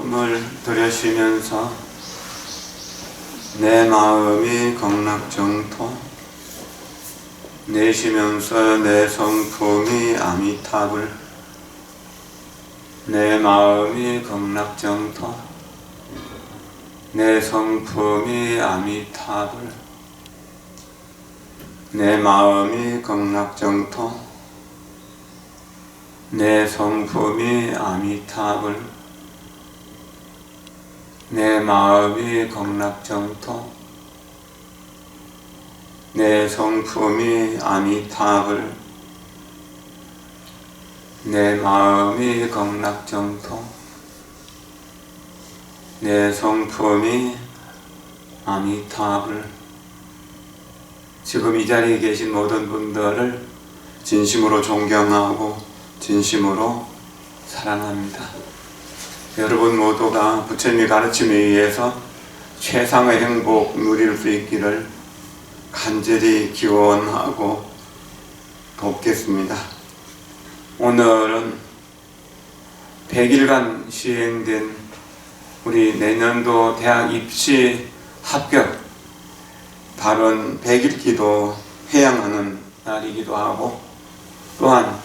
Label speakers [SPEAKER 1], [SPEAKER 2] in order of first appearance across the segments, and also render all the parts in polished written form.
[SPEAKER 1] 숨을 들여쉬면서 내 마음이 극락정토, 내쉬면서 내 성품이 아미타불, 내 마음이 극락정토, 내 성품이 아미타불, 내 마음이 극락정토, 내 성품이 아미타불, 내 마음이 극락정토, 내 성품이 아미타불, 내 마음이 극락정토, 내 성품이 아미타불. 지금 이 자리에 계신 모든 분들을 진심으로 존경하고 진심으로 사랑합니다. 여러분 모두가 부처님의 가르침에 의해서 최상의 행복 누릴 수 있기를 간절히 기원하고 돕겠습니다. 오늘은 100일간 시행된 우리 내년도 대학 입시 합격 발언 100일 기도 회양하는 날이기도 하고, 또한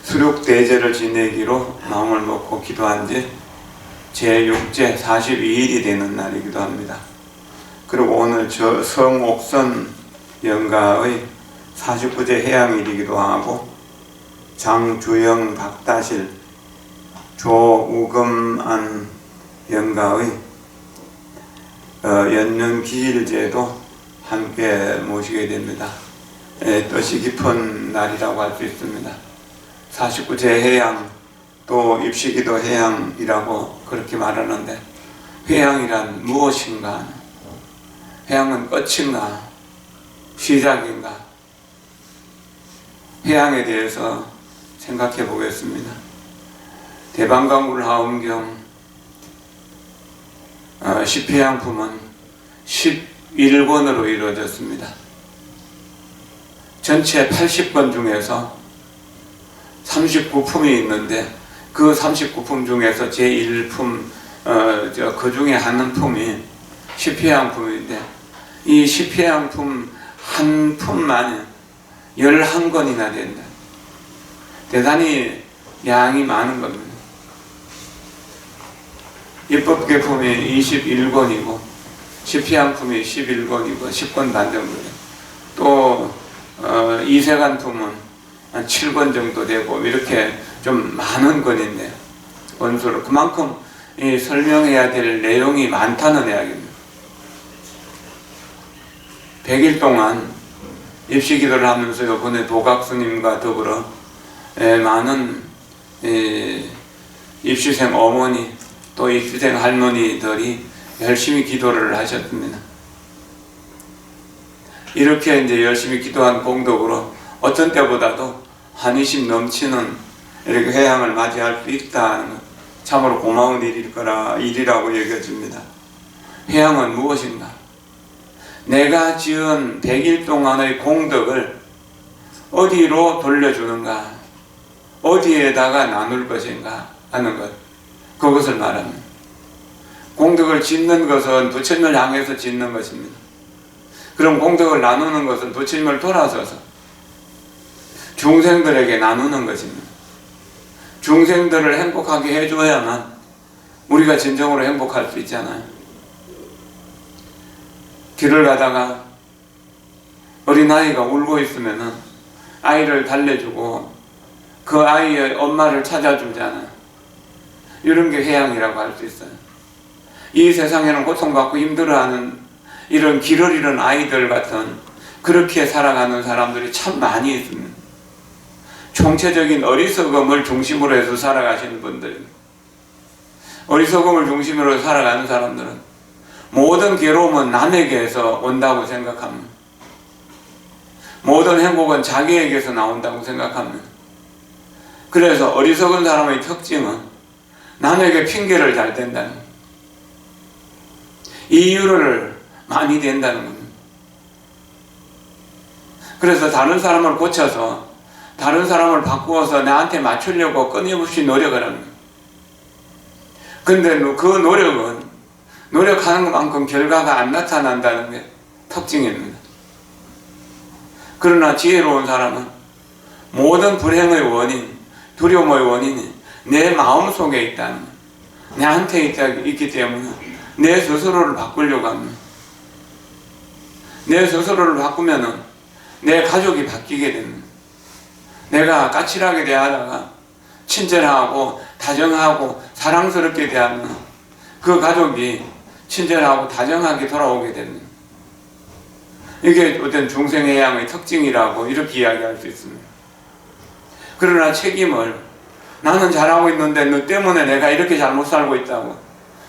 [SPEAKER 1] 수륙대제를 지내기로 마음을 먹고 기도한 지 제6제 42일이 되는 날이기도 합니다. 그리고 오늘 성옥선 영가의 49제 해양일이기도 하고, 장주영 박다실 조우금안 영가의 연륜기일제도 함께 모시게 됩니다. 뜻이 깊은 날이라고 할 수 있습니다. 49제 해양, 또 입시기도 해양이라고 그렇게 말하는데, 회양이란 무엇인가? 회양은 끝인가? 시작인가? 회양에 대해서 생각해 보겠습니다. 대방강물 하엄경 10회양품은 11권으로 이루어졌습니다. 전체 80권 중에서 39품이 있는데, 그 39품 중에서 제1품 그 중에 한 품이 10회양품인데, 이 10회양품 한 품만 11권이나 된다. 대단히 양이 많은 겁니다. 입법계품이 21권이고 10회양품이 11권이고 10권 반 정도예요. 또 이세간품은 한 7권 정도 되고, 이렇게 좀 많은 권인데요. 원수로 그만큼 설명해야 될 내용이 많다는 이야기입니다. 100일 동안 입시기도를 하면서 이번에 도각스님과 더불어 많은 입시생 어머니 또 입시생 할머니들이 열심히 기도를 하셨습니다. 이렇게 이제 열심히 기도한 공덕으로 어떤 때보다도 한의심 넘치는 이렇게 회양을 맞이할 수 있다는 것, 참으로 고마운 일이라고 여겨집니다. 회양은 무엇인가? 내가 지은 100일 동안의 공덕을 어디로 돌려주는가? 어디에다가 나눌 것인가 하는 것, 그것을 말합니다. 공덕을 짓는 것은 부처님을 향해서 짓는 것입니다. 그럼 공덕을 나누는 것은 부처님을 돌아서서 중생들에게 나누는 것입니다. 중생들을 행복하게 해줘야만 우리가 진정으로 행복할 수 있잖아요. 길을 가다가 어린아이가 울고 있으면은 아이를 달래주고 그 아이의 엄마를 찾아주잖아요. 이런 게 회양이라고 할 수 있어요. 이 세상에는 고통받고 힘들어하는 이런 길을 잃은 아이들 같은 그렇게 살아가는 사람들이 참 많이 있습니다. 총체적인 어리석음을 중심으로 해서 살아가시는 분들입니다. 어리석음을 중심으로 살아가는 사람들은 모든 괴로움은 남에게서 온다고 생각합니다. 모든 행복은 자기에게서 나온다고 생각합니다. 그래서 어리석은 사람의 특징은 남에게 핑계를 잘 댄다는 겁니다. 이유를 많이 댄다는 겁니다. 그래서 다른 사람을 고쳐서 다른 사람을 바꾸어서 나한테 맞추려고 끊임없이 노력을 합니다. 근데 그 노력은 노력하는 것만큼 결과가 안 나타난다는 게 특징입니다. 그러나 지혜로운 사람은 모든 불행의 원인, 두려움의 원인이 내 마음속에 있다는 거예요. 나한테 있기 때문에 내 스스로를 바꾸려고 합니다. 내 스스로를 바꾸면은 내 가족이 바뀌게 됩니다. 내가 까칠하게 대하다가 친절하고 다정하고 사랑스럽게 대하면 그 가족이 친절하고 다정하게 돌아오게 됩니다. 이게 어떤 중생해양의 특징이라고 이렇게 이야기할 수 있습니다. 그러나 책임을 나는 잘하고 있는데 너 때문에 내가 이렇게 잘못 살고 있다고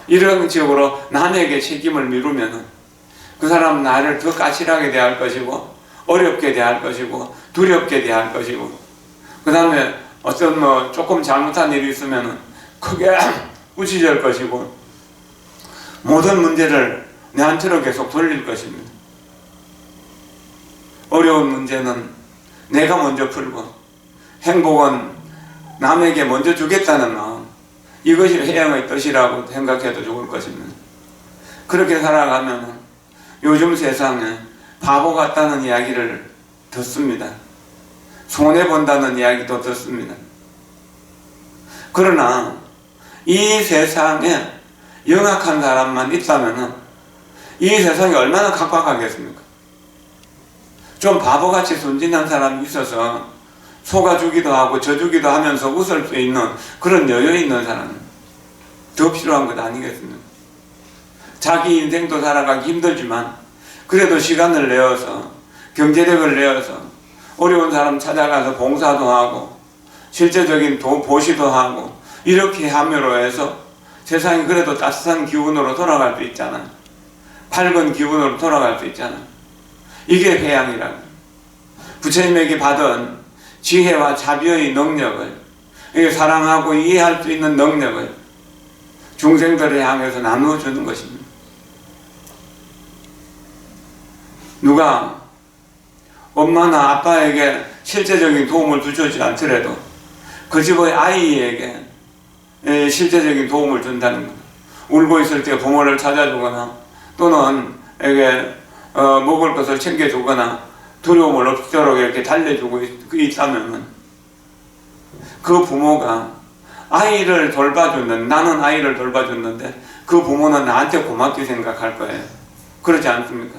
[SPEAKER 1] 이런 식으로 남에게 책임을 미루면 그 사람은 나를 더 까칠하게 대할 것이고 어렵게 대할 것이고 두렵게 대할 것이고 그 다음에 어떤 조금 잘못한 일이 있으면 크게 꾸짖을 것이고 모든 문제를 내한테로 계속 돌릴 것입니다. 어려운 문제는 내가 먼저 풀고 행복은 남에게 먼저 주겠다는 마음, 이것이 해양의 뜻이라고 생각해도 좋을 것입니다. 그렇게 살아가면 요즘 세상에 바보 같다는 이야기를 듣습니다. 손해본다는 이야기도 듣습니다. 그러나 이 세상에 영악한 사람만 있다면 이 세상이 얼마나 각박하겠습니까? 좀 바보같이 순진한 사람이 있어서 속아주기도 하고 져주기도 하면서 웃을 수 있는 그런 여유 있는 사람 더 필요한 것 아니겠습니까? 자기 인생도 살아가기 힘들지만 그래도 시간을 내어서 경제력을 내어서 어려운 사람 찾아가서 봉사도 하고 실제적인 보시도 하고 이렇게 함으로 해서 세상이 그래도 따뜻한 기운으로 돌아갈 수 있잖아요. 밝은 기운으로 돌아갈 수 있잖아요. 이게 회양이라고. 부처님에게 받은 지혜와 자비의 능력을, 사랑하고 이해할 수 있는 능력을 중생들을 향해서 나누어 주는 것입니다. 누가 엄마나 아빠에게 실제적인 도움을 주지 않더라도 그 집의 아이에게 실제적인 도움을 준다는 것. 울고 있을 때 부모를 찾아주거나 또는 먹을 것을 챙겨주거나 두려움을 없도록 이렇게 달래주고 있다면 그 부모가 아이를 돌봐줬는데, 나는 아이를 돌봐줬는데 그 부모는 나한테 고맙게 생각할 거예요. 그렇지 않습니까?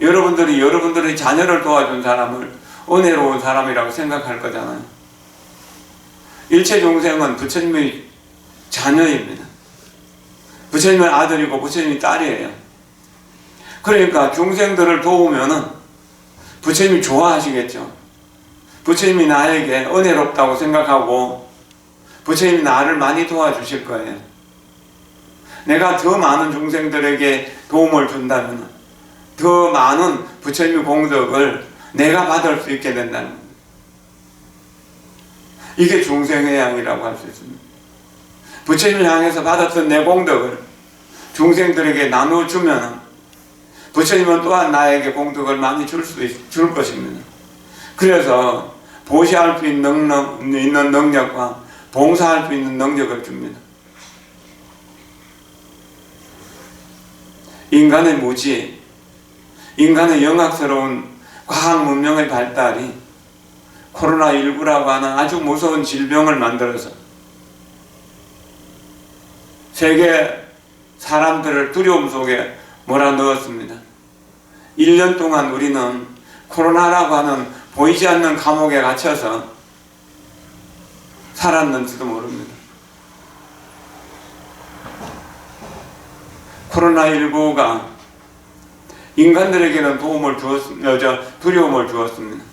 [SPEAKER 1] 여러분들이 여러분들의 자녀를 도와준 사람을 은혜로운 사람이라고 생각할 거잖아요. 일체 중생은 부처님의 자녀입니다. 부처님의 아들이고 부처님의 딸이에요. 그러니까 중생들을 도우면은 부처님이 좋아하시겠죠. 부처님이 나에게 은혜롭다고 생각하고 부처님이 나를 많이 도와주실 거예요. 내가 더 많은 중생들에게 도움을 준다면 더 많은 부처님의 공덕을 내가 받을 수 있게 된다는 겁니다. 이게 중생회양이라고 할 수 있습니다. 부처님을 향해서 받았던 내 공덕을 중생들에게 나눠주면 부처님은 또한 나에게 공덕을 많이 줄 것입니다. 그래서 보시할 수 있는 능력과 봉사할 수 있는 능력을 줍니다. 인간의 무지, 인간의 영악스러운 과학 문명의 발달이 코로나19라고 하는 아주 무서운 질병을 만들어서 세계 사람들을 두려움 속에 몰아넣었습니다. 1년 동안 우리는 코로나라고 하는 보이지 않는 감옥에 갇혀서 살았는지도 모릅니다. 코로나19가 인간들에게는 두려움을 주었습니다.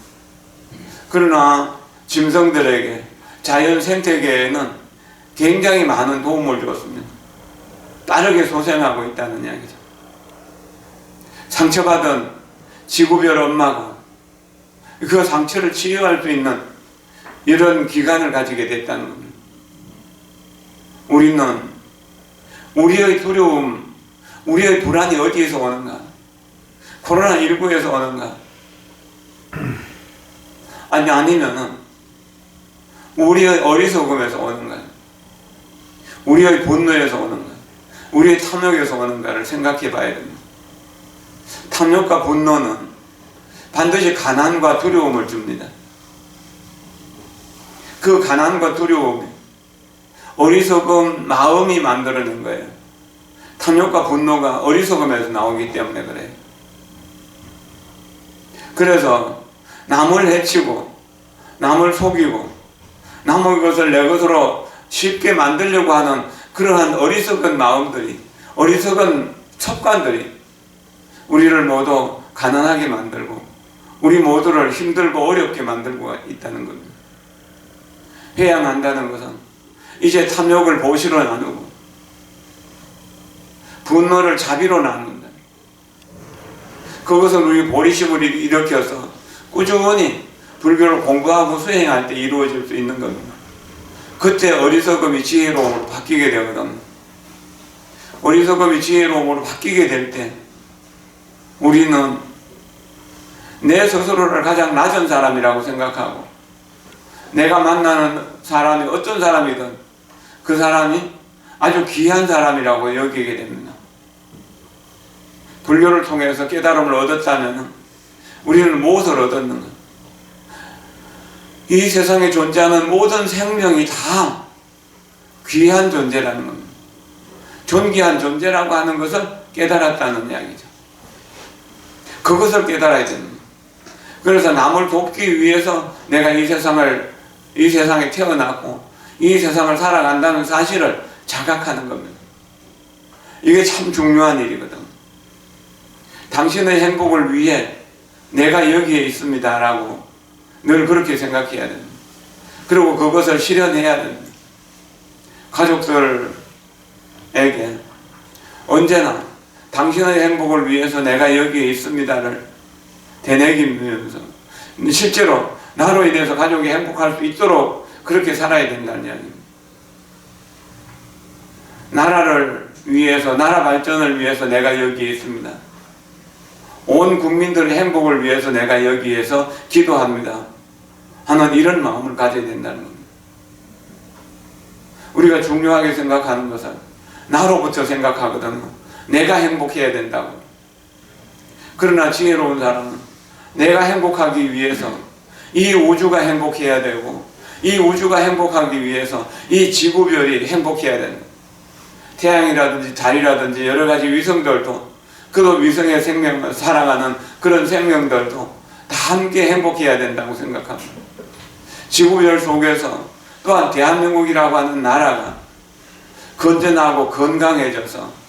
[SPEAKER 1] 그러나 짐승들에게, 자연 생태계에는 굉장히 많은 도움을 주었습니다. 빠르게 소생하고 있다는 이야기죠. 상처받은 지구별 엄마가 그 상처를 치유할 수 있는 이런 기간을 가지게 됐다는 겁니다. 우리는 우리의 두려움, 우리의 불안이 어디에서 오는가? 코로나19에서 오는가? 아니면은 우리의 어리석음에서 오는가, 우리의 분노에서 오는가, 우리의 탐욕에서 오는가를 생각해 봐야 됩니다. 탐욕과 분노는 반드시 가난과 두려움을 줍니다. 그 가난과 두려움이 어리석은 마음이 만들어낸 거예요. 탐욕과 분노가 어리석음에서 나오기 때문에 그래요. 그래서 남을 해치고 남을 속이고 남의 것을 내 것으로 쉽게 만들려고 하는 그러한 어리석은 마음들이, 어리석은 습관들이 우리를 모두 가난하게 만들고 우리 모두를 힘들고 어렵게 만들고 있다는 겁니다. 회양한다는 것은 이제 탐욕을 보시로 나누고 분노를 자비로 나눈다. 그것은 우리 보리심을 일으켜서 꾸준히 불교를 공부하고 수행할 때 이루어질 수 있는 겁니다. 그때 어리석음이 지혜로움으로 바뀌게 되거든. 어리석음이 지혜로움으로 바뀌게 될 때 우리는 내 스스로를 가장 낮은 사람이라고 생각하고 내가 만나는 사람이 어떤 사람이든 그 사람이 아주 귀한 사람이라고 여기게 됩니다. 불교를 통해서 깨달음을 얻었다면 우리는 무엇을 얻었는가? 이 세상에 존재하는 모든 생명이 다 귀한 존재라는 겁니다. 존귀한 존재라고 하는 것을 깨달았다는 이야기죠. 그것을 깨달아야 됩니다. 그래서 남을 돕기 위해서 내가 이 세상에 태어났고 이 세상을 살아간다는 사실을 자각하는 겁니다. 이게 참 중요한 일이거든. 당신의 행복을 위해 내가 여기에 있습니다 라고 늘 그렇게 생각해야 됩니다. 그리고 그것을 실현해야 됩니다. 가족들에게 언제나 당신의 행복을 위해서 내가 여기에 있습니다를 되뇌기면서 실제로 나로 인해서 가족이 행복할 수 있도록 그렇게 살아야 된다는 이야기입니다. 나라를 위해서, 나라 발전을 위해서 내가 여기에 있습니다. 온 국민들의 행복을 위해서 내가 여기에서 기도합니다 하는 이런 마음을 가져야 된다는 겁니다. 우리가 중요하게 생각하는 것은 나로부터 생각하거든요. 내가 행복해야 된다고. 그러나 지혜로운 사람은 내가 행복하기 위해서 이 우주가 행복해야 되고 이 우주가 행복하기 위해서 이 지구별이 행복해야 된다. 태양이라든지 달이라든지 여러 가지 위성들도 그 위성의 생명을 사랑하는 그런 생명들도 다 함께 행복해야 된다고 생각합니다. 지구별 속에서 또한 대한민국이라고 하는 나라가 건전하고 건강해져서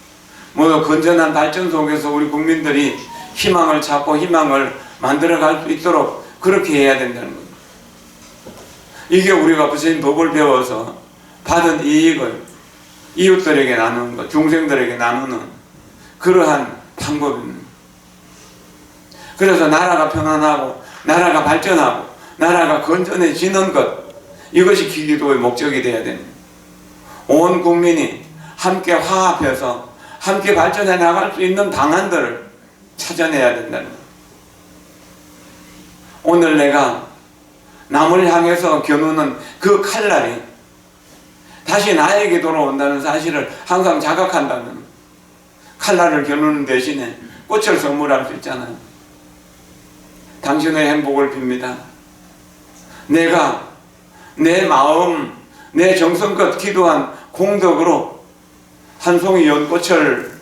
[SPEAKER 1] 모두 건전한 발전 속에서 우리 국민들이 희망을 찾고 희망을 만들어갈 수 있도록 그렇게 해야 된다는 겁니다. 이게 우리가 부처님 법을 배워서 받은 이익을 이웃들에게 나누는 것, 중생들에게 나누는 그러한 방법입니다. 그래서 나라가 평안하고 나라가 발전하고 나라가 건전해지는 것, 이것이 기도의 목적이 되어야 됩니다. 온 국민이 함께 화합해서 함께 발전해 나갈 수 있는 방안들을 찾아내야 된다는 것. 오늘 내가 남을 향해서 겨누는 그 칼날이 다시 나에게 돌아온다는 사실을 항상 자각한다면 칼날을 겨누는 대신에 꽃을 선물할 수 있잖아요. 당신의 행복을 빕니다. 내가 내 마음, 내 정성껏 기도한 공덕으로 한 송이 연꽃을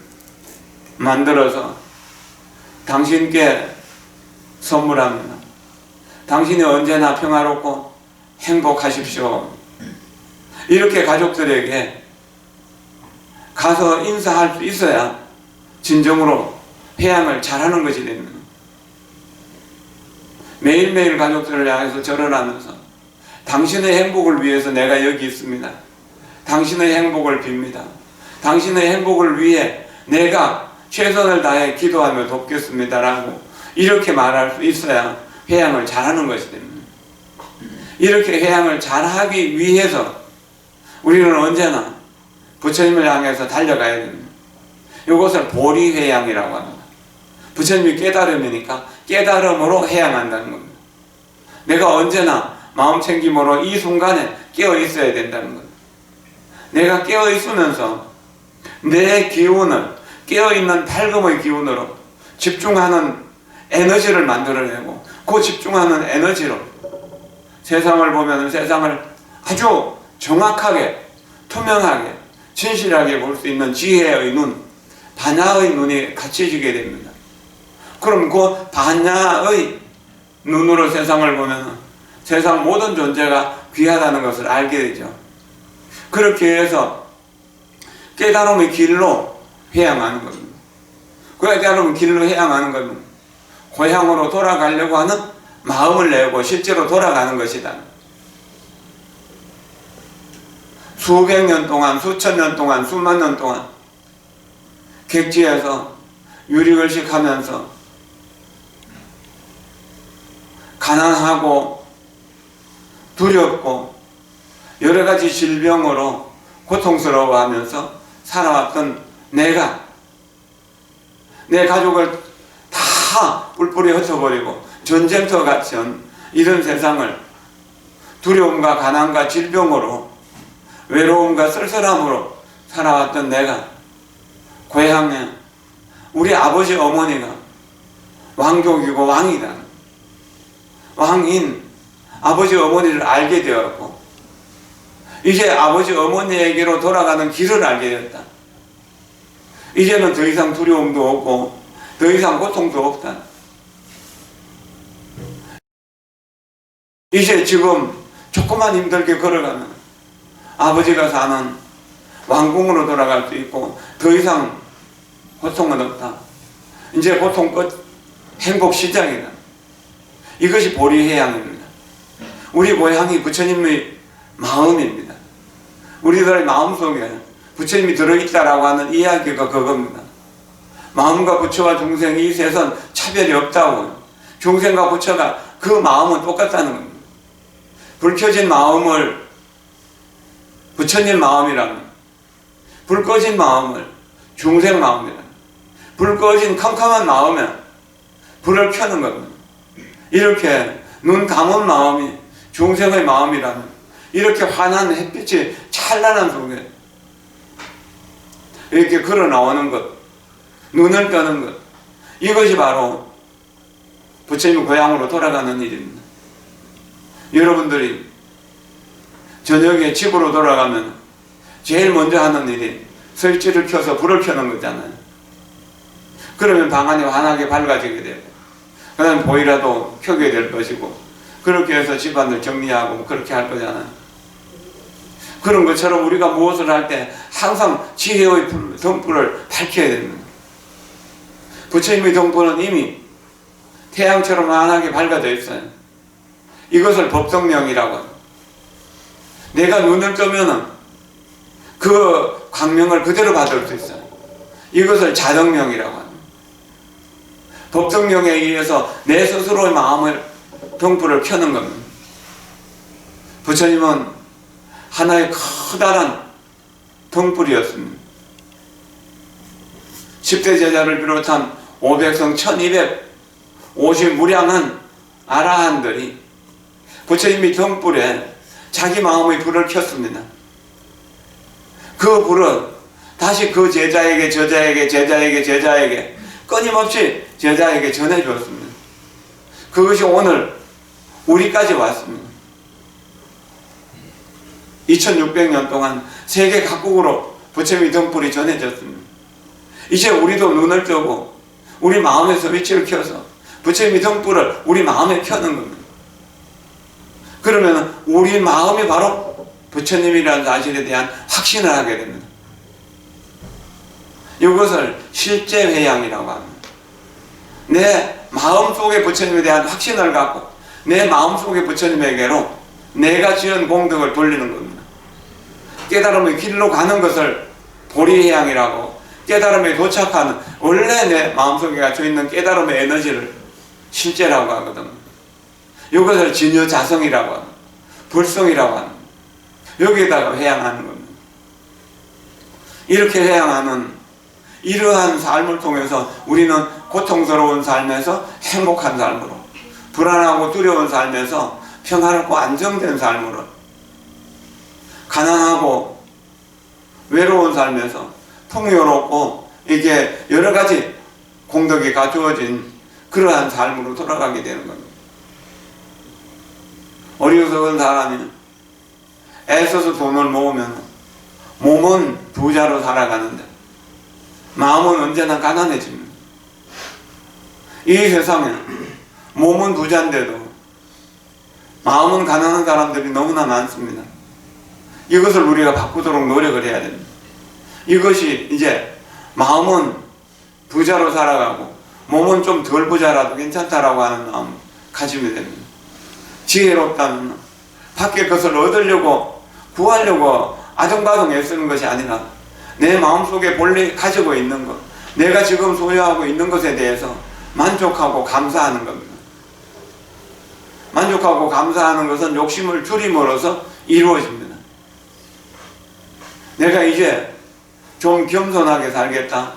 [SPEAKER 1] 만들어서 당신께 선물합니다. 당신이 언제나 평화롭고 행복하십시오. 이렇게 가족들에게 가서 인사할 수 있어야 진정으로 회양을 잘하는 것이 됩니다. 매일매일 가족들을 향해서 절을 하면서 당신의 행복을 위해서 내가 여기 있습니다. 당신의 행복을 빕니다. 당신의 행복을 위해 내가 최선을 다해 기도하며 돕겠습니다 라고 이렇게 말할 수 있어야 회양을 잘하는 것이 됩니다. 이렇게 회양을 잘하기 위해서 우리는 언제나 부처님을 향해서 달려가야 됩니다. 이것을 보리회양이라고 합니다. 부처님이 깨달음이니까 깨달음으로 회양한다는 겁니다. 내가 언제나 마음 챙김으로 이 순간에 깨어 있어야 된다는 것. 내가 깨어 있으면서 내 기운을 깨어있는 밝음의 기운으로 집중하는 에너지를 만들어내고 그 집중하는 에너지로 세상을 보면 세상을 아주 정확하게 투명하게 진실하게 볼 수 있는 지혜의 눈, 반야의 눈이 갖춰지게 됩니다. 그럼 그 반야의 눈으로 세상을 보면 세상 모든 존재가 귀하다는 것을 알게 되죠. 그렇게 해서 깨달음의 길로 회양하는 겁니다. 그 깨달음의 길로 회양하는 것은 고향으로 돌아가려고 하는 마음을 내고 실제로 돌아가는 것이다. 수백 년 동안, 수천 년 동안, 수만 년 동안 객지에서 유리글식 하면서 가난하고 두렵고 여러 가지 질병으로 고통스러워하면서 살아왔던 내가 내 가족을 다 뿔뿔이 흩어버리고 전쟁터 같은 이런 세상을 두려움과 가난과 질병으로 외로움과 쓸쓸함으로 살아왔던 내가 고향에 우리 아버지 어머니가 왕족이고 왕이다. 왕인 아버지 어머니를 알게 되었고 이제 아버지 어머니에게로 돌아가는 길을 알게 되었다. 이제는 더 이상 두려움도 없고 더 이상 고통도 없다. 이제 지금 조금만 힘들게 걸어가면 아버지가 사는 왕궁으로 돌아갈 수 있고 더 이상 고통은 없다. 이제 고통 끝, 행복 시작이다. 이것이 보리해양입니다. 우리 고향이 부처님의 마음입니다. 우리들의 마음속에 부처님이 들어있다라고 하는 이야기가 그겁니다. 마음과 부처와 중생이 이 세상 차별이 없다고. 중생과 부처가 그 마음은 똑같다는 겁니다. 불 켜진 마음을 부처님 마음이라면, 불 꺼진 마음을 중생 마음이라면, 불 꺼진 캄캄한 마음에 불을 켜는 겁니다. 이렇게 눈 감은 마음이 중생의 마음이라면 이렇게 환한 햇빛이 찬란한 속에 이렇게 걸어 나오는 것, 눈을 떠는 것, 이것이 바로 부처님 고향으로 돌아가는 일입니다. 여러분들이 저녁에 집으로 돌아가면 제일 먼저 하는 일이 설치를 켜서 불을 켜는 거잖아요. 그러면 방 안이 환하게 밝아지게 되고 그 다음에 보이라도 켜게 될 것이고 그렇게 해서 집안을 정리하고 그렇게 할 거잖아요. 그런 것처럼 우리가 무엇을 할 때 항상 지혜의 등불을 밝혀야 됩니다. 부처님의 등불은 이미 태양처럼 환하게 밝아져 있어요. 이것을 법성명이라고 합니다. 내가 눈을 뜨면 그 광명을 그대로 받을 수 있어요. 이것을 자덕명이라고 합니다. 법성명에 의해서 내 스스로의 마음을 등불을 켜는 겁니다. 부처님은 하나의 커다란 등불이었습니다. 10대 제자를 비롯한 500성 1250 무량한 아라한들이 부처님이 등불에 자기 마음의 불을 켰습니다. 그 불은 다시 그 제자에게 제자에게 끊임없이 제자에게 전해주었습니다. 그것이 오늘 우리까지 왔습니다. 2600년 동안 세계 각국으로 부처님의 등불이 전해졌습니다. 이제 우리도 눈을 뜨고 우리 마음의 스위치를 켜서 부처님의 등불을 우리 마음에 켜는 겁니다. 그러면 우리 마음이 바로 부처님이라는 사실에 대한 확신을 하게 됩니다. 이것을 실제 회양이라고 합니다. 내 마음속에 부처님에 대한 확신을 갖고 내 마음속에 부처님에게로 내가 지은 공덕을 돌리는 겁니다. 깨달음의 길로 가는 것을 보리회양이라고, 깨달음에 도착하는 원래 내 마음속에 갇혀있는 깨달음의 에너지를 실제라고 하거든요. 이것을 진여자성이라고 합니다. 불성이라고 합니다. 여기에다가 회양하는 겁니다. 이렇게 회양하는 이러한 삶을 통해서 우리는 고통스러운 삶에서 행복한 삶으로, 불안하고 두려운 삶에서 평화롭고 안정된 삶으로, 가난하고 외로운 삶에서 풍요롭고 이게 여러 가지 공덕이 갖추어진 그러한 삶으로 돌아가게 되는 겁니다. 어리석은 사람이 애써서 돈을 모으면 몸은 부자로 살아가는데 마음은 언제나 가난해집니다. 이 세상에 몸은 부자인데도 마음은 가난한 사람들이 너무나 많습니다. 이것을 우리가 바꾸도록 노력을 해야 됩니다. 이것이 이제 마음은 부자로 살아가고 몸은 좀 덜 부자라도 괜찮다라고 하는 마음을 가지면 됩니다. 지혜롭다면 밖에 것을 얻으려고 구하려고 아등바등 애쓰는 것이 아니라 내 마음속에 본래 가지고 있는 것, 내가 지금 소유하고 있는 것에 대해서 만족하고 감사하는 겁니다. 만족하고 감사하는 것은 욕심을 줄임으로써 이루어집니다. 내가 이제 좀 겸손하게 살겠다,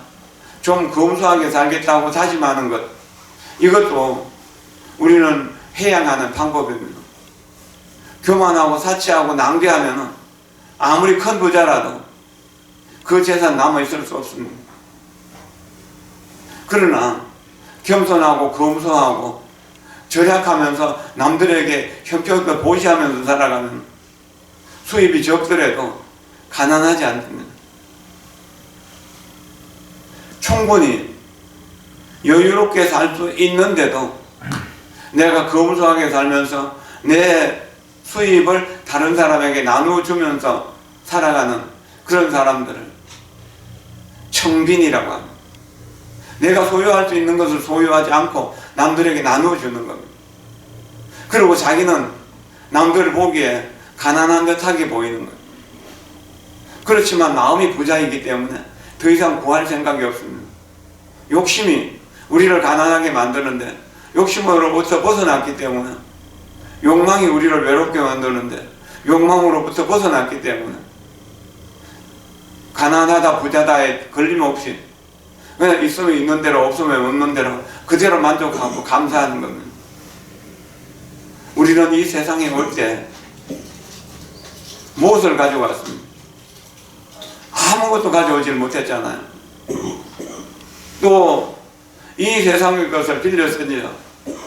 [SPEAKER 1] 좀 검소하게 살겠다고 다짐하는 것, 이것도 우리는 해야 하는 방법입니다. 교만하고 사치하고 낭비하면 아무리 큰 부자라도 그 재산 남아있을 수 없습니다. 그러나 겸손하고 검소하고 절약하면서 남들에게 형편껏 보시하면서 살아가면 수입이 적더라도 가난하지 않습니다. 충분히 여유롭게 살 수 있는데도 내가 검소하게 살면서 내 수입을 다른 사람에게 나누어주면서 살아가는 그런 사람들을 청빈이라고 합니다. 내가 소유할 수 있는 것을 소유하지 않고 남들에게 나누어주는 겁니다. 그리고 자기는 남들 보기에 가난한 듯하게 보이는 거예요. 그렇지만 마음이 부자이기 때문에 더 이상 구할 생각이 없습니다. 욕심이 우리를 가난하게 만드는데 욕심으로부터 벗어났기 때문에, 욕망이 우리를 외롭게 만드는데 욕망으로부터 벗어났기 때문에 가난하다 부자다에 걸림없이 그냥 있으면 있는 대로 없으면 없는 대로 그대로 만족하고 감사하는 겁니다. 우리는 이 세상에 올 때 무엇을 가지고 왔습니까? 아무것도 가져오질 못했잖아요. 또 이 세상의 것을 빌려 쓰니요,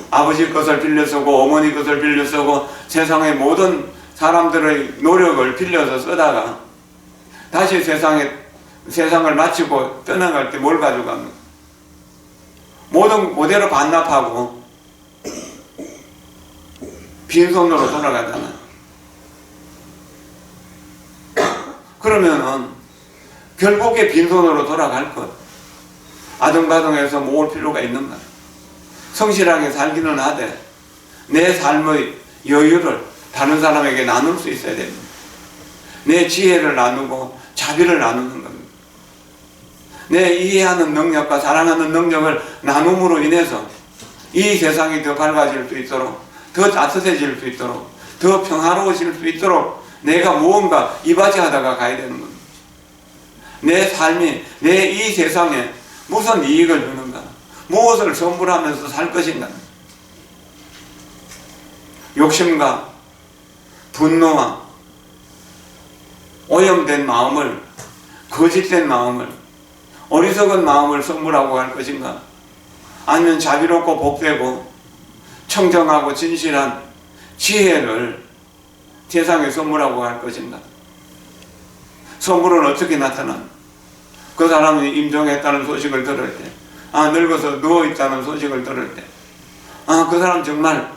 [SPEAKER 1] 아버지 것을 빌려 쓰고 어머니 것을 빌려 쓰고 세상의 모든 사람들의 노력을 빌려서 쓰다가 다시 세상을 마치고 떠나갈 때 뭘 가져갑니까? 모든 그대로 반납하고 빈손으로 돌아가잖아요. 그러면은 결국에 빈손으로 돌아갈 것, 아등바등해서 모을 필요가 있는가? 성실하게 살기는 하되 내 삶의 여유를 다른 사람에게 나눌 수 있어야 됩니다. 내 지혜를 나누고 자비를 나누는 겁니다. 내 이해하는 능력과 사랑하는 능력을 나눔으로 인해서 이 세상이 더 밝아질 수 있도록, 더 따뜻해질 수 있도록, 더 평화로워질 수 있도록 내가 무언가 이바지하다가 가야 되는 겁니다. 내 삶이, 내 이 세상에 무슨 이익을 주는가, 무엇을 선물하면서 살 것인가. 욕심과 분노와 오염된 마음을, 거짓된 마음을, 어리석은 마음을 선물하고 할 것인가, 아니면 자비롭고 복되고 청정하고 진실한 지혜를 세상에 선물하고 갈 것인가. 선물은 어떻게 나타나? 그 사람이 임종했다는 소식을 들을 때, 늙어서 누워있다는 소식을 들을 때, 그 사람 정말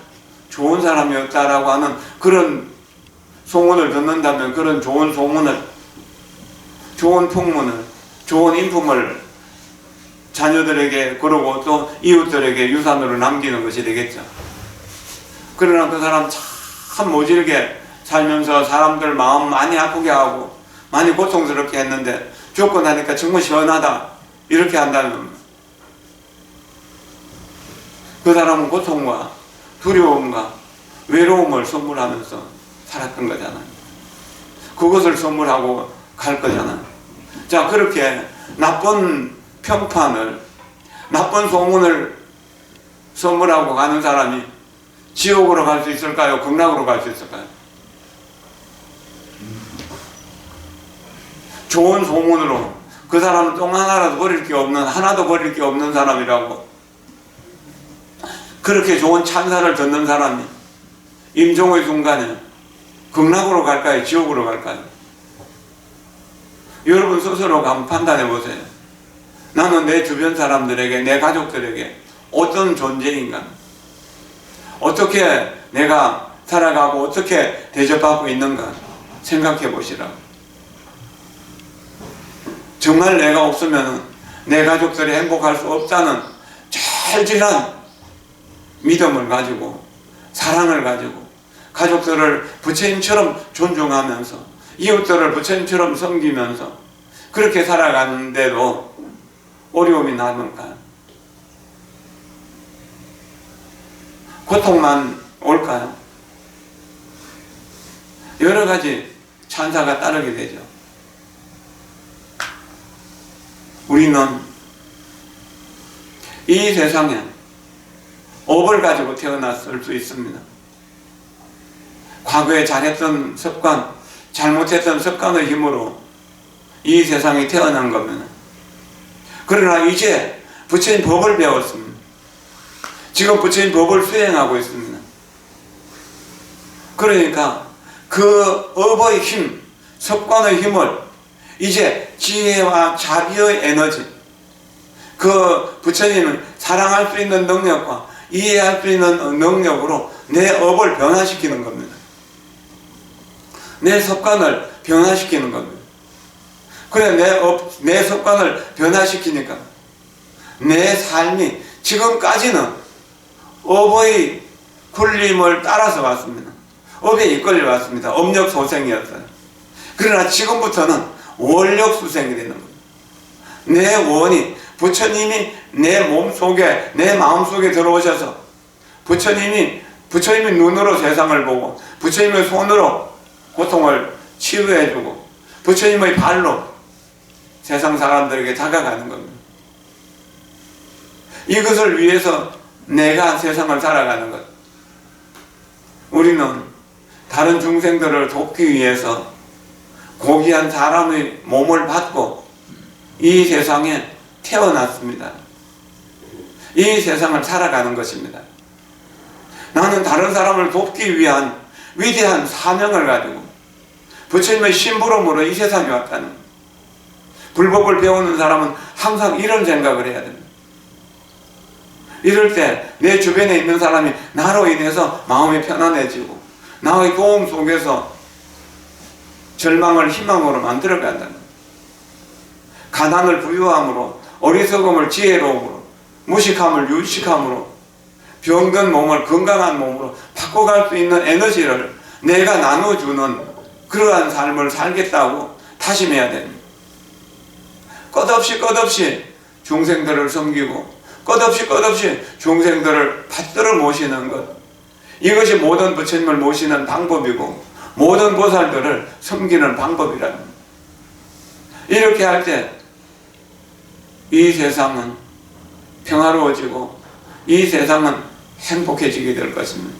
[SPEAKER 1] 좋은 사람이었다라고 하는 그런 소문을 듣는다면, 그런 좋은 소문을, 좋은 풍문을, 좋은 인품을 자녀들에게 그러고 또 이웃들에게 유산으로 남기는 것이 되겠죠. 그러나 그 사람 참 모질게 살면서 사람들 마음 많이 아프게 하고 많이 고통스럽게 했는데 죽고 나니까 정말 시원하다 이렇게 한다면 그 사람은 고통과 두려움과 외로움을 선물하면서 살았던 거잖아요. 그것을 선물하고 갈 거잖아요. 자, 그렇게 나쁜 평판을, 나쁜 소문을 선물하고 가는 사람이 지옥으로 갈 수 있을까요? 극락으로 갈 수 있을까요? 좋은 소문으로 그 사람은 똥 하나라도 버릴 게 없는, 하나도 버릴 게 없는 사람이라고 그렇게 좋은 찬사를 듣는 사람이 임종의 순간에 극락으로 갈까요? 지옥으로 갈까요? 여러분 스스로가 한번 판단해 보세요. 나는 내 주변 사람들에게, 내 가족들에게 어떤 존재인가? 어떻게 내가 살아가고 어떻게 대접하고 있는가 생각해 보시라고. 정말 내가 없으면 내 가족들이 행복할 수 없다는 철저한 믿음을 가지고, 사랑을 가지고 가족들을 부처님처럼 존중하면서 이웃들을 부처님처럼 섬기면서 그렇게 살아가는데도 어려움이 남을까요? 고통만 올까요? 여러 가지 찬사가 따르게 되죠. 우리는 이 세상에 업을 가지고 태어났을 수 있습니다. 과거에 잘했던 습관, 잘못했던 습관의 힘으로 이 세상에 태어난 겁니다. 그러나 이제 부처님 법을 배웠습니다. 지금 부처님 법을 수행하고 있습니다. 그러니까 그 업의 힘, 습관의 힘을 이제 지혜와 자비의 에너지, 그 부처님을 사랑할 수 있는 능력과 이해할 수 있는 능력으로 내 업을 변화시키는 겁니다. 내 습관을 변화시키는 겁니다. 그래, 내 습관을 변화시키니까 내 삶이 지금까지는 업의 굴림을 따라서 왔습니다. 업에 이끌려 왔습니다. 업력소생이었어요. 그러나 지금부터는 원력수생이 되는 겁니다. 내 원이 부처님이 내 몸속에, 내 마음속에 들어오셔서 부처님이 눈으로 세상을 보고 부처님의 손으로 고통을 치유해주고 부처님의 발로 세상 사람들에게 다가가는 겁니다. 이것을 위해서 내가 세상을 살아가는 것. 우리는 다른 중생들을 돕기 위해서 고귀한 사람의 몸을 받고 이 세상에 태어났습니다. 이 세상을 살아가는 것입니다. 나는 다른 사람을 돕기 위한 위대한 사명을 가지고 부처님의 심부름으로 이 세상에 왔다는 것. 불법을 배우는 사람은 항상 이런 생각을 해야 됩니다. 이럴 때 내 주변에 있는 사람이 나로 인해서 마음이 편안해지고 나의 도움 속에서 절망을 희망으로 만들어간다는 것. 가난을 부유함으로, 어리석음을 지혜로움으로, 무식함을 유식함으로, 병든 몸을 건강한 몸으로 바꿔갈 수 있는 에너지를 내가 나눠주는 그러한 삶을 살겠다고 다짐해야 됩니다. 끝없이 중생들을 섬기고 끝없이 중생들을 받들어 모시는 것, 이것이 모든 부처님을 모시는 방법이고 모든 보살들을 섬기는 방법이라는 것. 이렇게 할 때 이 세상은 평화로워지고 이 세상은 행복해지게 될 것입니다.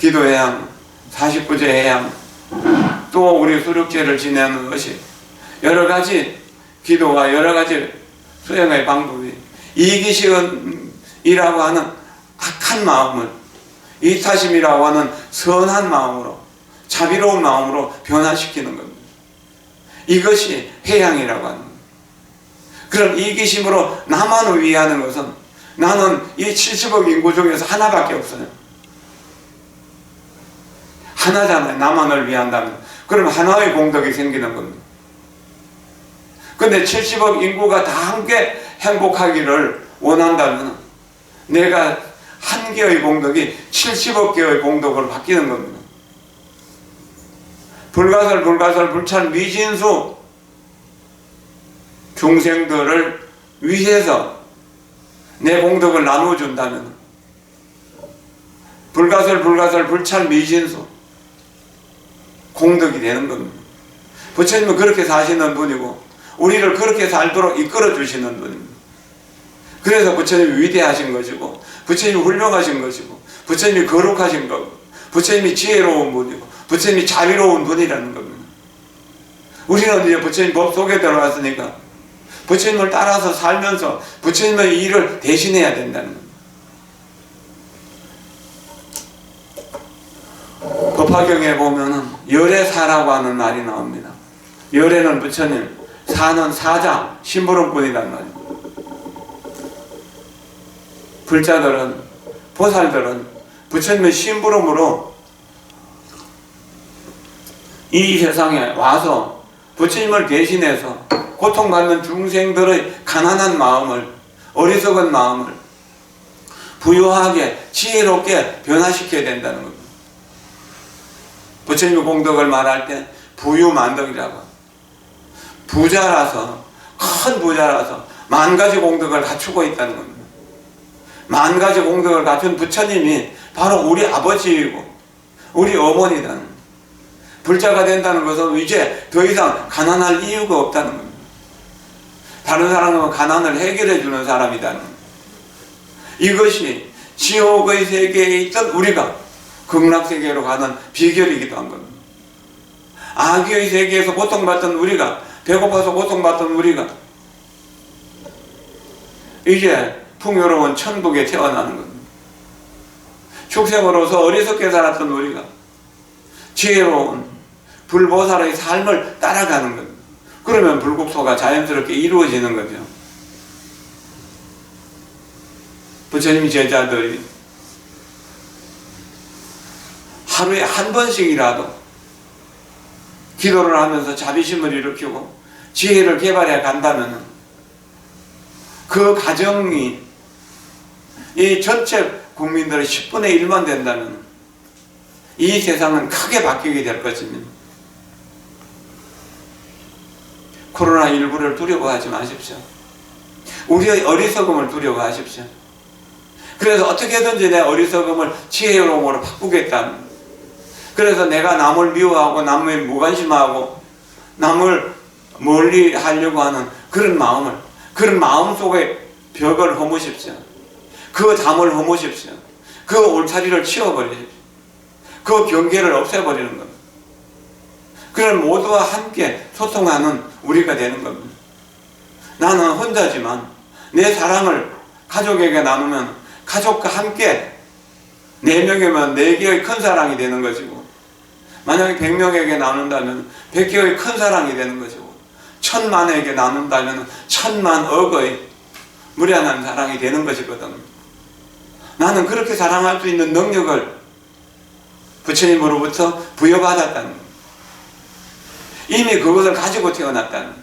[SPEAKER 1] 기도해양, 49제 해양, 또 우리 수륙제를 지내는 것이 여러 가지 기도와 여러 가지 수행의 방법이 이기심이라고 하는 악한 마음을 이타심이라고 하는 선한 마음으로, 자비로운 마음으로 변화시키는 겁니다. 이것이 해양이라고 하는 겁니다. 그럼 이기심으로 나만을 위하는 것은 나는 이 70억 인구 중에서 하나밖에 없어요. 하나잖아요. 나만을 위한다면. 그럼 하나의 공덕이 생기는 겁니다. 근데 70억 인구가 다 함께 행복하기를 원한다면 내가 한 개의 공덕이 70억 개의 공덕으로 바뀌는 겁니다. 불가설 불찰 미진수 중생들을 위해서 내 공덕을 나누어준다면 불가설 불찰 미진수 공덕이 되는 겁니다. 부처님은 그렇게 사시는 분이고 우리를 그렇게 살도록 이끌어 주시는 분입니다. 그래서 부처님이 위대하신 것이고 부처님이 훌륭하신 것이고 부처님이 거룩하신 거고, 부처님이 지혜로운 분이고, 부처님이 자비로운 분이라는 겁니다. 우리는 이제 부처님 법 속에 들어왔으니까 부처님을 따라서 살면서 부처님의 일을 대신해야 된다는 겁니다. 법화경에 보면은 열애사라고 하는 말이 나옵니다. 열애는 부처님, 사는 사자, 심부름꾼이란 말입니다. 불자들은, 보살들은 부처님의 심부름으로 이 세상에 와서 부처님을 대신해서 고통받는 중생들의 가난한 마음을, 어리석은 마음을 부유하게, 지혜롭게 변화시켜야 된다는 겁니다. 부처님의 공덕을 말할 때 부유만덕이라고, 부자라서, 큰 부자라서 만 가지 공덕을 갖추고 있다는 겁니다. 만 가지 공덕을 갖춘 부처님이 바로 우리 아버지이고 우리 어머니다. 불자가 된다는 것은 이제 더 이상 가난할 이유가 없다는 겁니다. 다른 사람은 가난을 해결해 주는 사람이다는 겁니다. 이것이 지옥의 세계에 있던 우리가 극락세계로 가는 비결이기도 한 겁니다. 악의 세계에서 고통받던 우리가, 배고파서 고통받던 우리가 이제 풍요로운 천국에 태어나는 겁니다. 축생으로서 어리석게 살았던 우리가 지혜로운 불보살의 삶을 따라가는 겁니다. 그러면 불국토가 자연스럽게 이루어지는 거죠. 부처님 제자들이 하루에 한 번씩이라도 기도를 하면서 자비심을 일으키고 지혜를 개발해 간다면 그 가정이 이 전체 국민들의 10분의 1만 된다면 이 세상은 크게 바뀌게 될 것입니다. 코로나19를 두려워하지 마십시오. 우리의 어리석음을 두려워하십시오. 그래서 어떻게든지 내 어리석음을 지혜로움으로 바꾸겠다. 그래서 내가 남을 미워하고 남을 무관심하고 남을 멀리 하려고 하는 그런 마음을, 그런 마음 속에 벽을 허무십시오. 그 담을 허무십시오. 그 울타리를 치워버리십시오. 그 경계를 없애버리는 겁니다. 그런 모두와 함께 소통하는 우리가 되는 겁니다. 나는 혼자지만 내 사랑을 가족에게 나누면 가족과 함께 4명이면 4개의 큰 사랑이 되는 것이고, 만약에 100명에게 나눈다면 100개의 큰 사랑이 되는 것이고, 1000만에게 나눈다면 1000만억의 무량한 사랑이 되는 것이거든. 나는 그렇게 사랑할 수 있는 능력을 부처님으로부터 부여받았다는 것. 이미 그것을 가지고 태어났다는 것.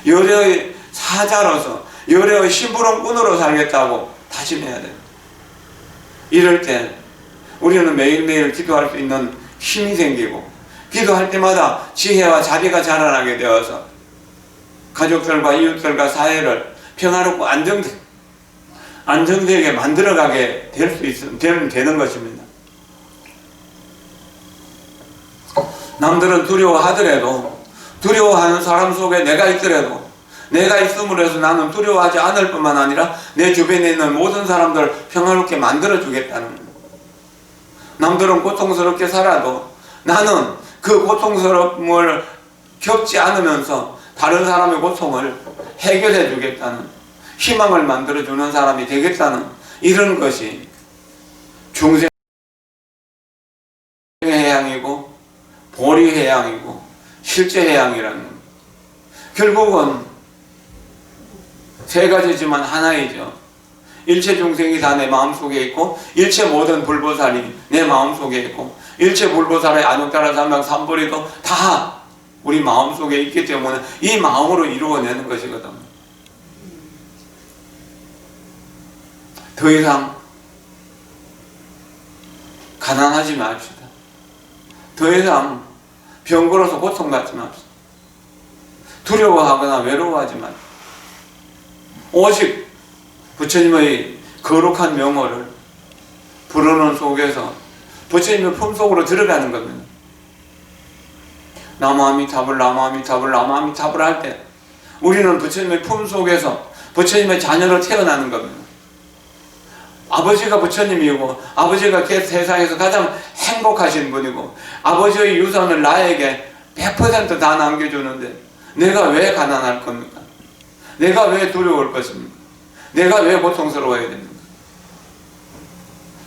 [SPEAKER 1] 열애의 사자로서, 열애의 심부름꾼으로 살겠다고 다짐해야 돼요. 이럴 때 우리는 매일매일 기도할 수 있는 힘이 생기고, 기도할 때마다 지혜와 자비가 자라나게 되어서 가족들과 이웃들과 사회를 평화롭고 안정되게 만들어가게 되는 것입니다. 남들은 두려워하더라도, 두려워하는 사람 속에 내가 있더라도, 내가 있음으로 해서 나는 두려워하지 않을 뿐만 아니라 내 주변에 있는 모든 사람들을 평화롭게 만들어주겠다는 거예요. 남들은 고통스럽게 살아도 나는 그 고통스러움을 겪지 않으면서 다른 사람의 고통을 해결해 주겠다는, 희망을 만들어주는 사람이 되겠다는, 이런 것이 중생의 해양이고 보리 해양이고 실제 해양이라는 겁니다. 결국은 세 가지지만 하나이죠. 일체 중생이 다 내 마음속에 있고, 일체 모든 불보살이 내 마음속에 있고, 일체 불보살의 안욕따라 삼명 삼보리도 다 우리 마음속에 있기 때문에 이 마음으로 이루어내는 것이거든. 더 이상 가난하지 맙시다. 더 이상 병걸어서 고통받지 맙시다. 두려워하거나 외로워하지 맙시다. 오직 부처님의 거룩한 명호를 부르는 속에서 부처님의 품속으로 들어가는 겁니다. 나무아미타불 나무아미타불 나무아미타불 할 때 우리는 부처님의 품속에서 부처님의 자녀로 태어나는 겁니다. 아버지가 부처님이고 아버지가 세상에서 가장 행복하신 분이고 아버지의 유산을 나에게 100% 다 남겨주는데 내가 왜 가난할 겁니까? 내가 왜 두려울 것입니까? 내가 왜 고통스러워야 됩니까?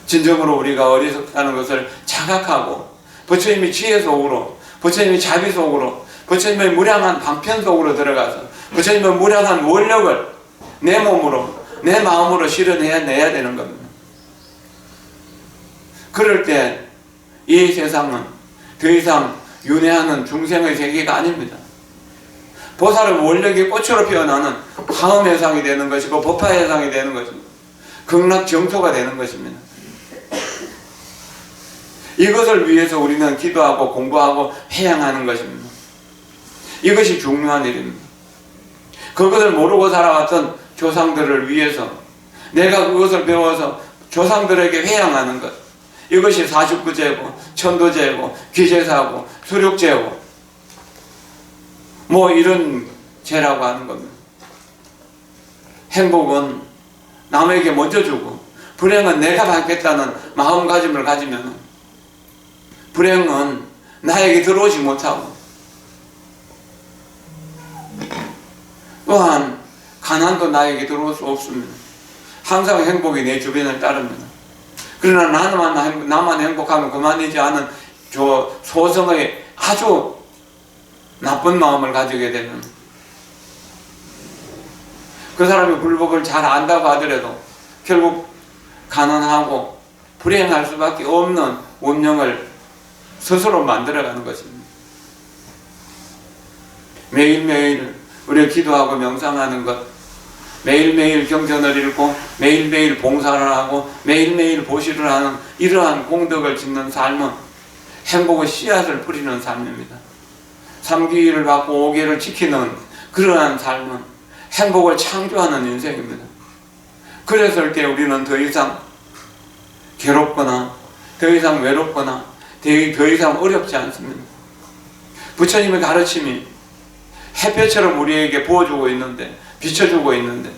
[SPEAKER 1] 진정으로 우리가 어리석다는 것을 자각하고 부처님이 지혜 속으로, 부처님이 자비 속으로, 부처님의 무량한 방편 속으로 들어가서 부처님의 무량한 원력을 내 몸으로, 내 마음으로 실현해내야 되는 겁니다. 그럴 때 이 세상은 더 이상 윤회하는 중생의 세계가 아닙니다. 보살은 원력이 꽃으로 피어나는 화엄해상이 되는 것이고 법화해상이 되는 것입니다. 극락정토가 되는 것입니다. 이것을 위해서 우리는 기도하고 공부하고 회양하는 것입니다. 이것이 중요한 일입니다. 그것을 모르고 살아왔던 조상들을 위해서 내가 그것을 배워서 조상들에게 회양하는 것, 이것이 49제고 천도제고 귀제사고 수륙제고 뭐 이런 제라고 하는 겁니다. 행복은 남에게 먼저 주고 불행은 내가 받겠다는 마음가짐을 가지면 불행은 나에게 들어오지 못하고 또한 가난도 나에게 들어올 수 없습니다. 항상 행복이 내 주변을 따릅니다. 그러나 나만 행복하면 그만이지 않은 저 소성의 아주 나쁜 마음을 가지게 되면 그 사람이 불법을 잘 안다고 하더라도 결국 가난하고 불행할 수밖에 없는 운명을 스스로 만들어가는 것입니다. 매일매일 우리가 기도하고 명상하는 것, 매일매일 경전을 읽고 매일매일 봉사를 하고 매일매일 보시를 하는 이러한 공덕을 짓는 삶은 행복의 씨앗을 뿌리는 삶입니다. 3기를 받고 5기를 지키는 그러한 삶은 행복을 창조하는 인생입니다. 그랬을 때 우리는 더 이상 괴롭거나 더 이상 외롭거나 더 이상 어렵지 않습니다. 부처님의 가르침이 햇볕처럼 우리에게 부어주고 있는데, 비춰주고 있는데,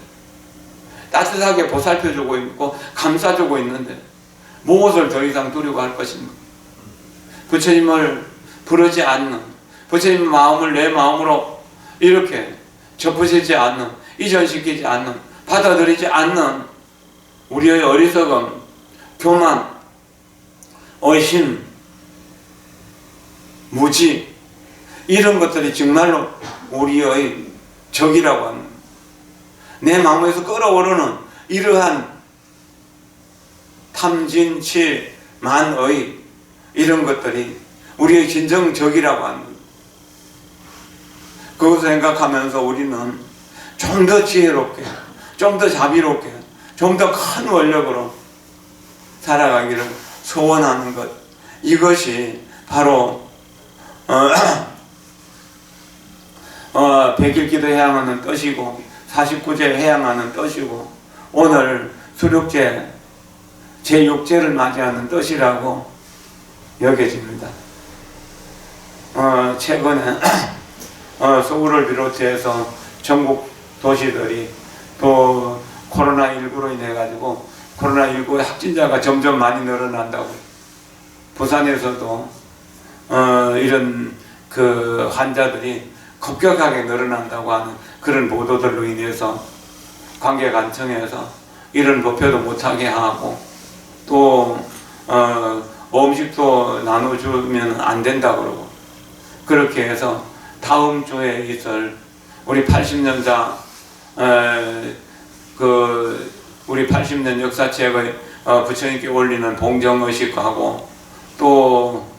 [SPEAKER 1] 따뜻하게 보살펴주고 있고 감싸주고 있는데 무엇을 더 이상 두려워할 것인가? 부처님을 부르지 않는, 부처님의 마음을 내 마음으로 이렇게 접으시지 않는, 이전시키지 않는, 받아들이지 않는 우리의 어리석음, 교만, 의심, 무지, 이런 것들이 정말로 우리의 적이라고 합니다. 내 마음에서 끓어오르는 이러한 탐진치, 만의 이런 것들이 우리의 진정 적이라고 합니다. 그것을 생각하면서 우리는 좀 더 지혜롭게, 좀 더 자비롭게, 좀 더 큰 원력으로 살아가기를 소원하는 것, 이것이 바로 백일기도 해양하는 뜻이고 49제 해양하는 뜻이고 오늘 수륙제 제6제를 맞이하는 뜻이라고 여겨집니다. 최근에 서울을 비롯해서 전국 도시들이 또 코로나19로 인해 가지고 코로나19 확진자가 점점 많이 늘어난다고, 부산에서도 이런 그 환자들이 급격하게 늘어난다고 하는 그런 보도들로 인해서 관계관청에서 이런 법회도 못하게 하고 또 음식도 나눠주면 안 된다고 그러고, 그렇게 해서 다음 주에 있을 우리 80년자 우리 80년 역사책의 부처님께 올리는 봉정의식하고 또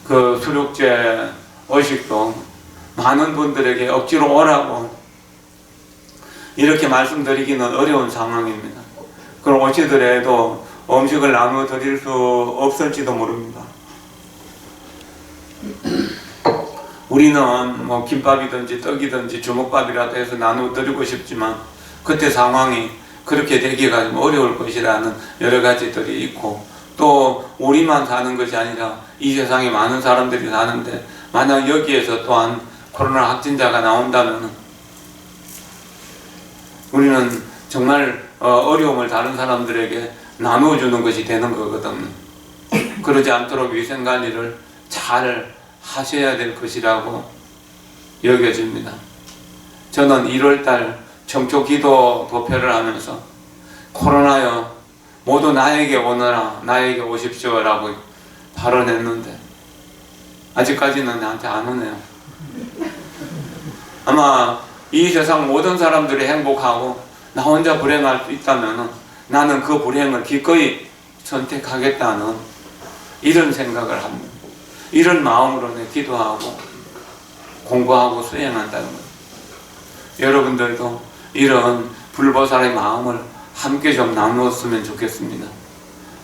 [SPEAKER 1] 그 수륙제 의식도 많은 분들에게 억지로 오라고 이렇게 말씀드리기는 어려운 상황입니다. 그럼 어찌더라도 음식을 나눠 드릴 수 없을지도 모릅니다. 우리는 뭐 김밥이든지 떡이든지 주먹밥이라도 해서 나눠 드리고 싶지만 그때 상황이 그렇게 되기가 좀 어려울 것이라는 여러 가지들이 있고, 또 우리만 사는 것이 아니라 이 세상에 많은 사람들이 사는데 만약 여기에서 또한 코로나 확진자가 나온다면 우리는 정말 어려움을 다른 사람들에게 나누어주는 것이 되는 거거든요. 그러지 않도록 위생관리를 잘 하셔야 될 것이라고 여겨집니다. 저는 1월달 청초기도 도표를 하면서 코로나여 모두 나에게 오너라, 나에게 오십시오 라고 발언했는데 아직까지는 나한테 안 오네요. 아마 이 세상 모든 사람들이 행복하고 나 혼자 불행할 수 있다면 나는 그 불행을 기꺼이 선택하겠다는 이런 생각을 합니다. 이런 마음으로 내 기도하고 공부하고 수행한다는 것. 여러분들도 이런 불보살의 마음을 함께 좀 나누었으면 좋겠습니다.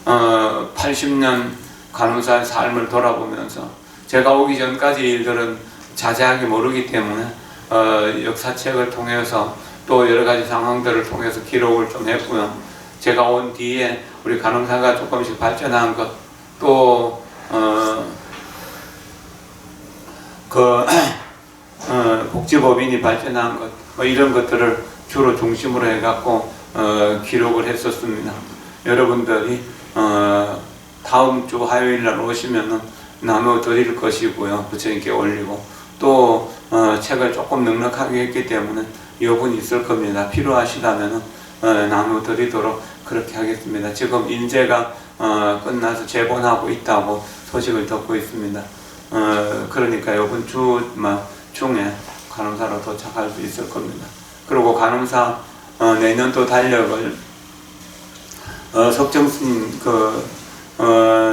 [SPEAKER 1] 80년 간호사의 삶을 돌아보면서 제가 오기 전까지 일들은 자세하게 모르기 때문에 역사책을 통해서 또 여러 가지 상황들을 통해서 기록을 좀 했고요. 제가 온 뒤에 우리 간호사가 조금씩 발전한 것, 또 복지법인이 발전한 것, 뭐 이런 것들을 주로 중심으로 해갖고 기록을 했었습니다. 여러분들이 다음 주 화요일 날 오시면은 나눠 드릴 것이고요. 부처님께 올리고 또 책을 조금 넉넉하게 했기 때문에 여분이 있을 겁니다. 필요하시다면은 나눠 드리도록 그렇게 하겠습니다. 지금 인재가 끝나서 재본하고 있다고 소식을 듣고 있습니다. 그러니까 이번 주 중에 간호사로 도착할 수 있을 겁니다. 그리고 간호사 내년도 달력을 석정스님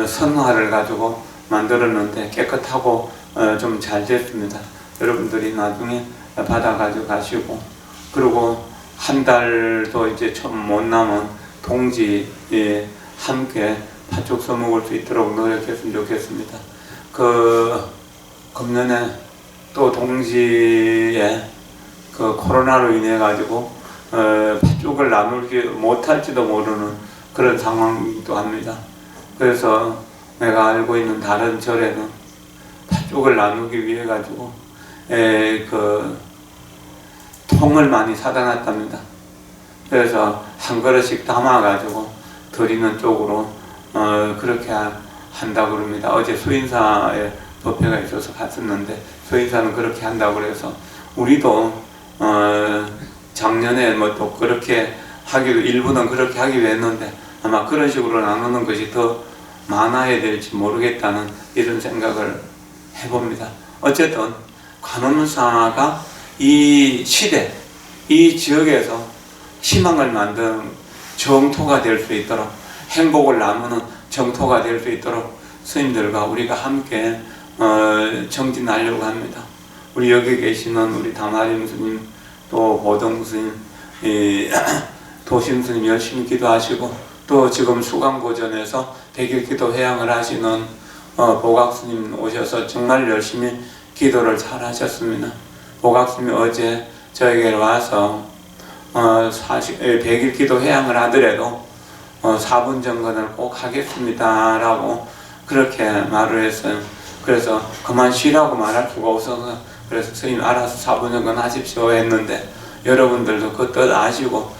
[SPEAKER 1] 선화를 가지고 만들었는데 깨끗하고 좀 잘 됐습니다. 여러분들이 나중에 받아가지고 가시고, 그리고 한 달도 이제 좀 못 남은 동지에 함께 팥죽 써먹을 수 있도록 노력했으면 좋겠습니다. 금년에 또 동지에 코로나로 인해 가지고 팥죽을 나누지 못할지도 모르는 그런 상황이기도 합니다. 그래서 내가 알고 있는 다른 절에는 팥죽을 나누기 위해 가지고 통을 많이 사다 놨답니다. 그래서 한 그릇씩 담아 가지고 드리는 쪽으로 그렇게 한다고 그럽니다. 어제 수인사에 도표가 있어서 갔었는데 수인사는 그렇게 한다고 그래서 우리도 작년에 뭐 또 그렇게 하기로 일부는 그렇게 하기로 했는데 아마 그런 식으로 나누는 것이 더 많아야 될지 모르겠다는 이런 생각을 해봅니다. 어쨌든 간호사가 이 시대, 이 지역에서 희망을 만드는 정토가 될 수 있도록, 행복을 나누는 정토가 될 수 있도록 스님들과 우리가 함께 정진하려고 합니다. 우리 여기 계시는 우리 다마림 스님, 또 보동 스님, 도심 스님 열심히 기도하시고, 또 지금 수강고전에서 백일기도 회양을 하시는 보각 스님 오셔서 정말 열심히 기도를 잘 하셨습니다. 보각 스님이 어제 저에게 와서 100일기도 회양을 하더라도 4분 정근을 꼭 하겠습니다 라고 그렇게 말을 했어요. 그래서 그만 쉬라고 말할 수가 없어서 그래서 스님 알아서 4분 정근 하십시오 했는데, 여러분들도 그 뜻 아시고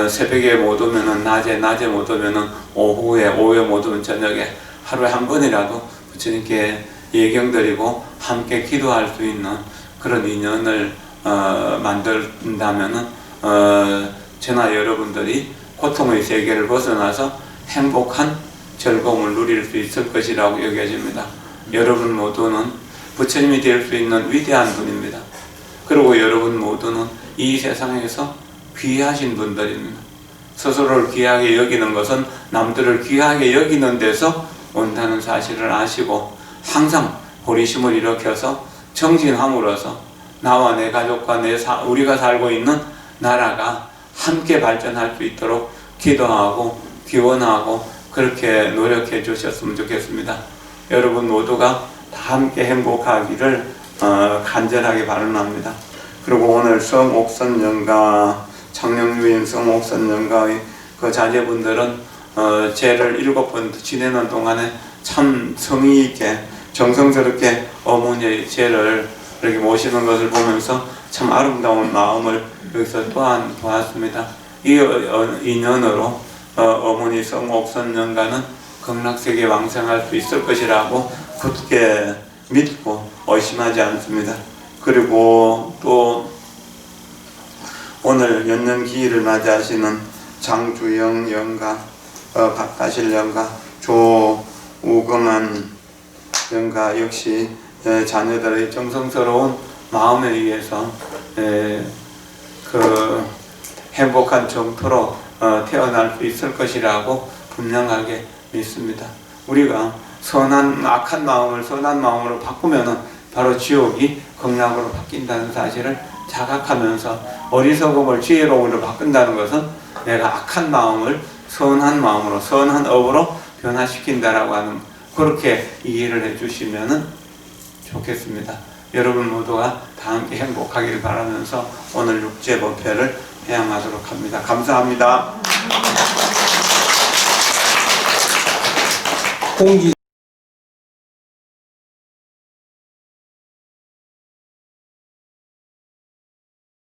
[SPEAKER 1] 새벽에 못 오면은 낮에 못 오면은 오후에 못 오면 저녁에 하루에 한 번이라도 부처님께 예경드리고 함께 기도할 수 있는 그런 인연을 만든다면은 저나 여러분들이 고통의 세계를 벗어나서 행복한 즐거움을 누릴 수 있을 것이라고 여겨집니다. 여러분 모두는 부처님이 될 수 있는 위대한 분입니다. 그리고 여러분 모두는 이 세상에서 귀하신 분들입니다. 스스로를 귀하게 여기는 것은 남들을 귀하게 여기는 데서 온다는 사실을 아시고 항상 호리심을 일으켜서 정진함으로써 나와 내 가족과 우리가 살고 있는 나라가 함께 발전할 수 있도록 기도하고 기원하고 그렇게 노력해 주셨으면 좋겠습니다. 여러분 모두가 다 함께 행복하기를 간절하게 바랍니다. 그리고 오늘 성옥선연가 창녕유인 성옥선연가의 그 자제분들은 제를 7번 지내는 동안에 참 성의 있게 정성스럽게 어머니의 제를 이렇게 모시는 것을 보면서 참 아름다운 마음을 여기서 또한 보았습니다. 이 인연으로 어머니 성옥선 영가는 극락세계 왕생할 수 있을 것이라고 굳게 믿고 의심하지 않습니다. 그리고 또 오늘 연년기일을 맞이하시는 장주영 영가, 박다실 영가, 조우금한 영가 역시 자녀들의 정성스러운 마음에 의해서 그 행복한 정토로 태어날 수 있을 것이라고 분명하게 믿습니다. 우리가 악한 마음을 선한 마음으로 바꾸면은 바로 지옥이 극락으로 바뀐다는 사실을 자각하면서 어리석음을 지혜로움으로 바꾼다는 것은 내가 악한 마음을 선한 마음으로, 선한 업으로 변화시킨다라고 하는, 그렇게 이해를 해주시면 좋겠습니다. 여러분 모두가 다 함께 행복하길 바라면서 오늘 육제법회를 회양하도록 합니다. 감사합니다.
[SPEAKER 2] 공지